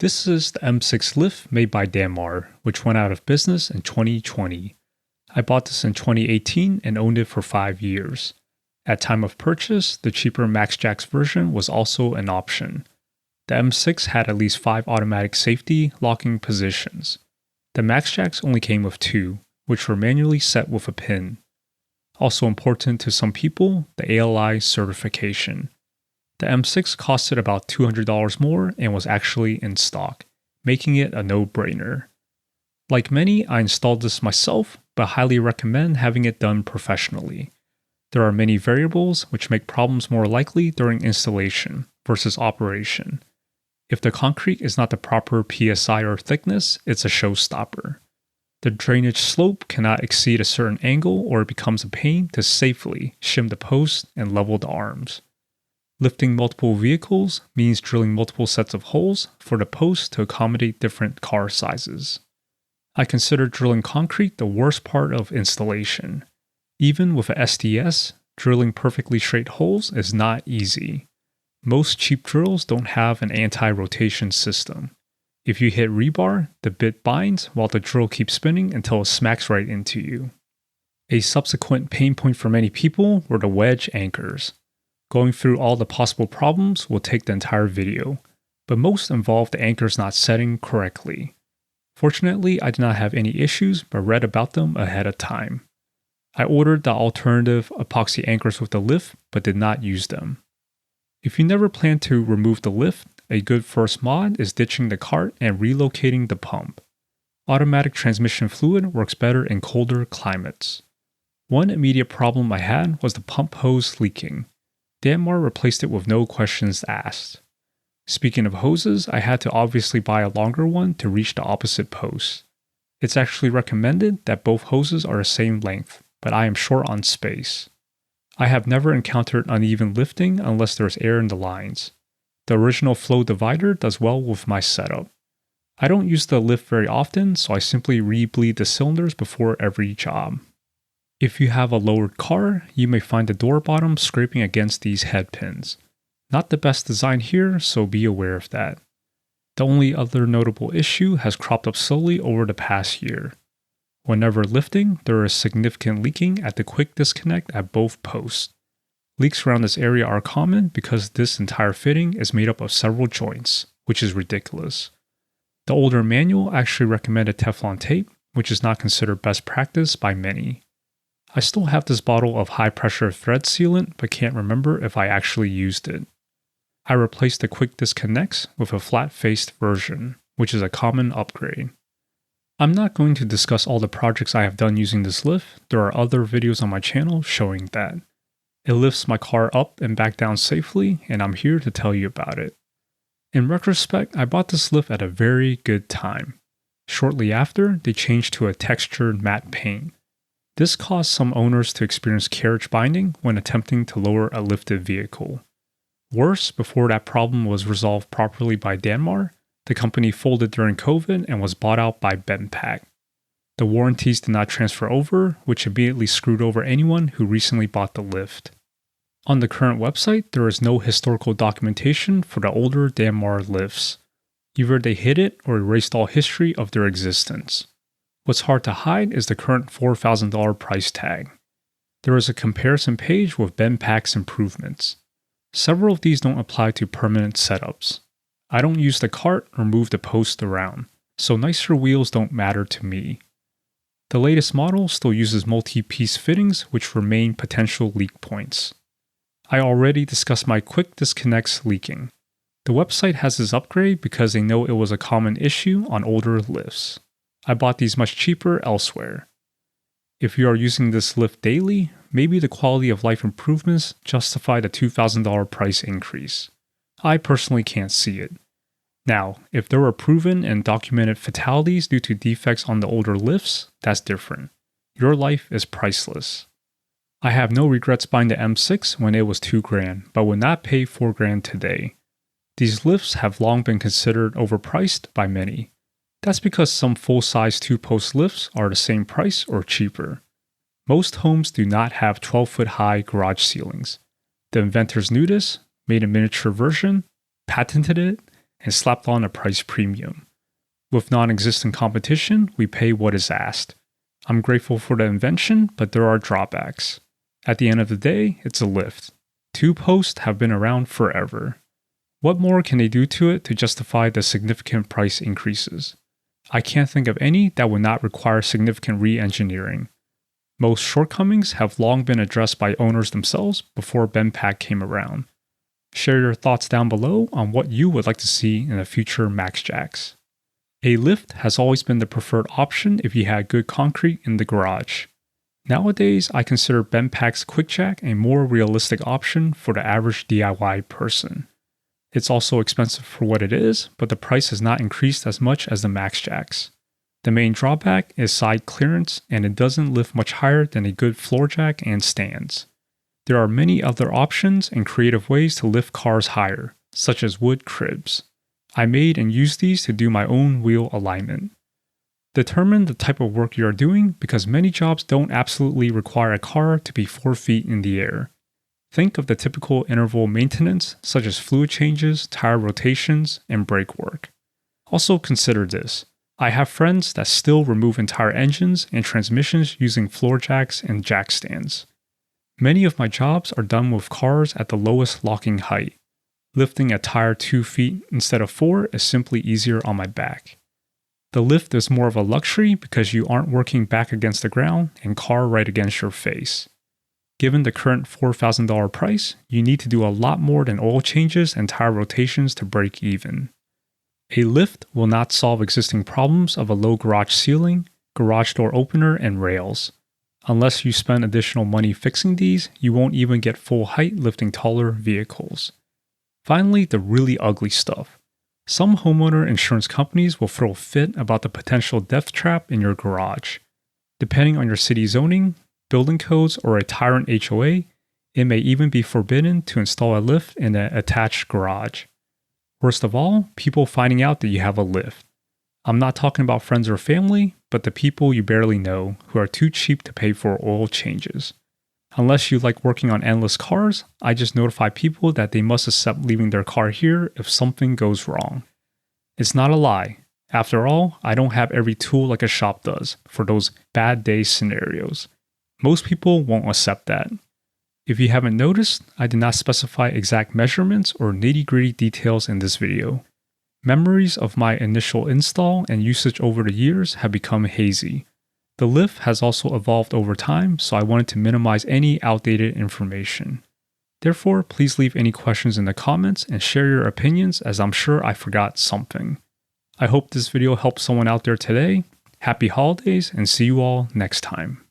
This is the M6 lift made by Dannmar, which went out of business in 2020. I bought this in 2018 and owned it for 5 years. At time of purchase, the cheaper MaxJax version was also an option. The M6 had at least 5 automatic safety locking positions. The MaxJax only came with 2, which were manually set with a pin. Also important to some people, the ALI certification. The M6 costed about $200 more and was actually in stock, making it a no-brainer. Like many, I installed this myself, but highly recommend having it done professionally. There are many variables which make problems more likely during installation versus operation. If the concrete is not the proper PSI or thickness, it's a showstopper. The drainage slope cannot exceed a certain angle or it becomes a pain to safely shim the post and level the arms. Lifting multiple vehicles means drilling multiple sets of holes for the post to accommodate different car sizes. I consider drilling concrete the worst part of installation. Even with a SDS, drilling perfectly straight holes is not easy. Most cheap drills don't have an anti-rotation system. If you hit rebar, the bit binds while the drill keeps spinning until it smacks right into you. A subsequent pain point for many people were the wedge anchors. Going through all the possible problems will take the entire video, but most involve the anchors not setting correctly. Fortunately, I did not have any issues but read about them ahead of time. I ordered the alternative epoxy anchors with the lift but did not use them. If you never plan to remove the lift, a good first mod is ditching the cart and relocating the pump. Automatic transmission fluid works better in colder climates. One immediate problem I had was the pump hose leaking. Dannmar replaced it with no questions asked. Speaking of hoses, I had to obviously buy a longer one to reach the opposite post. It's actually recommended that both hoses are the same length, but I am short on space. I have never encountered uneven lifting unless there's air in the lines. The original flow divider does well with my setup. I don't use the lift very often, so I simply re-bleed the cylinders before every job. If you have a lowered car, you may find the door bottom scraping against these head pins. Not the best design here, so be aware of that. The only other notable issue has cropped up slowly over the past year. Whenever lifting, there is significant leaking at the quick disconnect at both posts. Leaks around this area are common because this entire fitting is made up of several joints, which is ridiculous. The older manual actually recommended Teflon tape, which is not considered best practice by many. I still have this bottle of high-pressure thread sealant, but can't remember if I actually used it. I replaced the quick disconnects with a flat-faced version, which is a common upgrade. I'm not going to discuss all the projects I have done using this lift. There are other videos on my channel showing that. It lifts my car up and back down safely, and I'm here to tell you about it. In retrospect, I bought this lift at a very good time. Shortly after, they changed to a textured matte paint. This caused some owners to experience carriage binding when attempting to lower a lifted vehicle. Worse, before that problem was resolved properly by Dannmar, the company folded during COVID and was bought out by BendPak. The warranties did not transfer over, which immediately screwed over anyone who recently bought the lift. On the current website, there is no historical documentation for the older Dannmar lifts. Either they hid it or erased all history of their existence. What's hard to hide is the current $4,000 price tag. There is a comparison page with BendPak's improvements. Several of these don't apply to permanent setups. I don't use the cart or move the post around, so nicer wheels don't matter to me. The latest model still uses multi-piece fittings which remain potential leak points. I already discussed my quick disconnects leaking. The website has this upgrade because they know it was a common issue on older lifts. I bought these much cheaper elsewhere. If you are using this lift daily, maybe the quality of life improvements justify the $2,000 price increase. I personally can't see it. Now, if there were proven and documented fatalities due to defects on the older lifts, that's different. Your life is priceless. I have no regrets buying the M6 when it was $2,000, but would not pay $4,000 today. These lifts have long been considered overpriced by many. That's because some full-size 2-post lifts are the same price or cheaper. Most homes do not have 12-foot high garage ceilings. The inventors knew this, made a miniature version, patented it, and slapped on a price premium. With non-existent competition, we pay what is asked. I'm grateful for the invention, but there are drawbacks. At the end of the day, it's a lift. 2 posts have been around forever. What more can they do to it to justify the significant price increases? I can't think of any that would not require significant re-engineering. Most shortcomings have long been addressed by owners themselves before BendPak came around. Share your thoughts down below on what you would like to see in a future MaxJax. A lift has always been the preferred option if you had good concrete in the garage. Nowadays, I consider BendPak's QuickJack a more realistic option for the average DIY person. It's also expensive for what it is, but the price has not increased as much as the MaxJax. The main drawback is side clearance, and it doesn't lift much higher than a good floor jack and stands. There are many other options and creative ways to lift cars higher, such as wood cribs. I made and used these to do my own wheel alignment. Determine the type of work you are doing because many jobs don't absolutely require a car to be 4 feet in the air. Think of the typical interval maintenance such as fluid changes, tire rotations, and brake work. Also consider this. I have friends that still remove entire engines and transmissions using floor jacks and jack stands. Many of my jobs are done with cars at the lowest locking height. Lifting a tire 2 feet instead of 4 is simply easier on my back. The lift is more of a luxury because you aren't working back against the ground and car right against your face. Given the current $4,000 price, you need to do a lot more than oil changes and tire rotations to break even. A lift will not solve existing problems of a low garage ceiling, garage door opener, and rails. Unless you spend additional money fixing these, you won't even get full height lifting taller vehicles. Finally, the really ugly stuff. Some homeowner insurance companies will throw a fit about the potential death trap in your garage. Depending on your city zoning, building codes, or a tyrant HOA, it may even be forbidden to install a lift in an attached garage. Worst of all, people finding out that you have a lift. I'm not talking about friends or family, but the people you barely know who are too cheap to pay for oil changes. Unless you like working on endless cars, I just notify people that they must accept leaving their car here if something goes wrong. It's not a lie. After all, I don't have every tool like a shop does for those bad day scenarios. Most people won't accept that. If you haven't noticed, I did not specify exact measurements or nitty-gritty details in this video. Memories of my initial install and usage over the years have become hazy. The lift has also evolved over time, so I wanted to minimize any outdated information. Therefore, please leave any questions in the comments and share your opinions as I'm sure I forgot something. I hope this video helped someone out there today. Happy holidays and see you all next time.